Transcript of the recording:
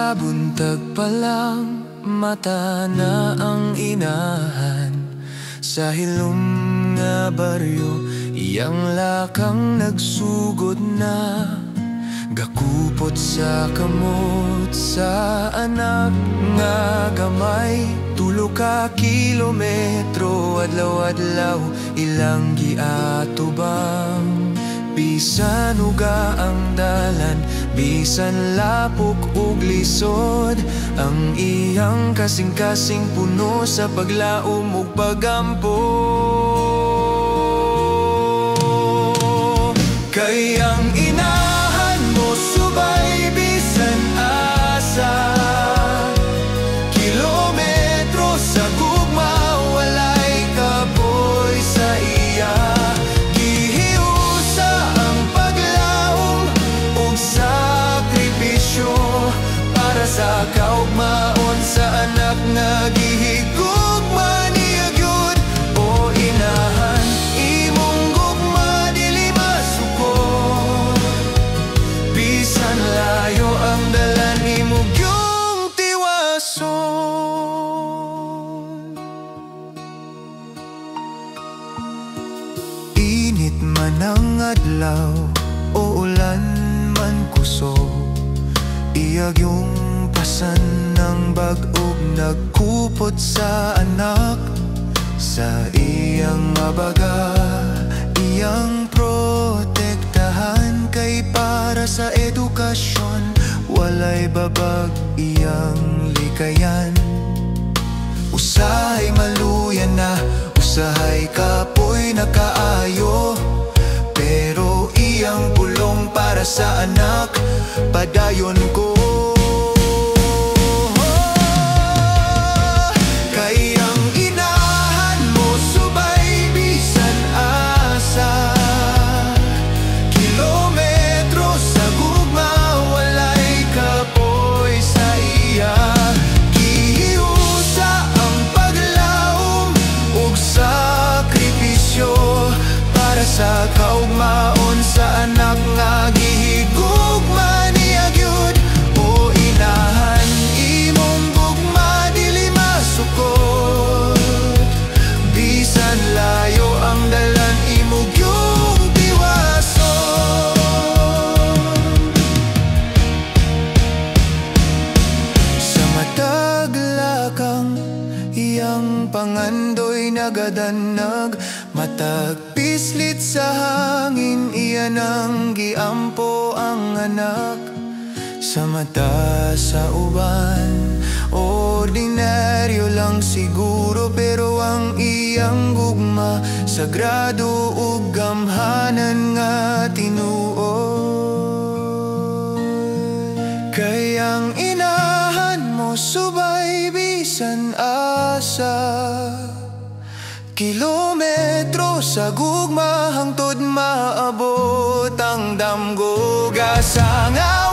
Sa buntag pa lang, mata na ang inahan. Sa hilom nga baryo, iyang lakang nagsugod na. Gakupot sa kamot sa anak nga gamay. Tulo ka kilometro, adlaw-adlaw ilang giatubang. Bisan uga ang dalan, bisan lapok ug lisod, ang iyang kasing-kasing puno sa paglaom ug pagampo. Kay ang inahan mo subay bisan asa, kilometro sa gugma walay kapoy sa iya. Gihiusa ang paglaom ug sakripisyo para sa kaugmaon sa anak nga gihigugma niya gyud. O inahan, imong gugma dili masukod, bisan layo ang dalan imo gyung tiwason. Init man ang adlaw o ulan man kusog, iyag yung pasan ng bag-og nagkupot sa anak. Sa iyang abaga, iyang protektahan, kay para sa edukasyon walay babag iyang likayan. Usahay maluyan na, usahay kapoy na kaayo, pero iyang pulong para sa anak padayon ko. Kay ang inahan mo subay bisan asa, kilometro sa gugma walay kapoy sa iya. Gihiusa ang paglaom ug sakripisyo para sa kaugmaon sa anak nga gihigugma niya gyud. O inahan, imong gugma dili masukod, bisan layo ang dalan imo gyung tiwason. Sa matag lakang iyang pangandoy nagadanag, matag pislit sa hangin iyan ang giampo ang anak. Sa mata sa uban, ordinaryo lang siguro, pero ang iyang gugma sagrado ug gamhanan nga tinuod. Kay ang inahan mo subay bisan asa, kilometro sa gugma hangtod maabot ang damgo. Gasa nga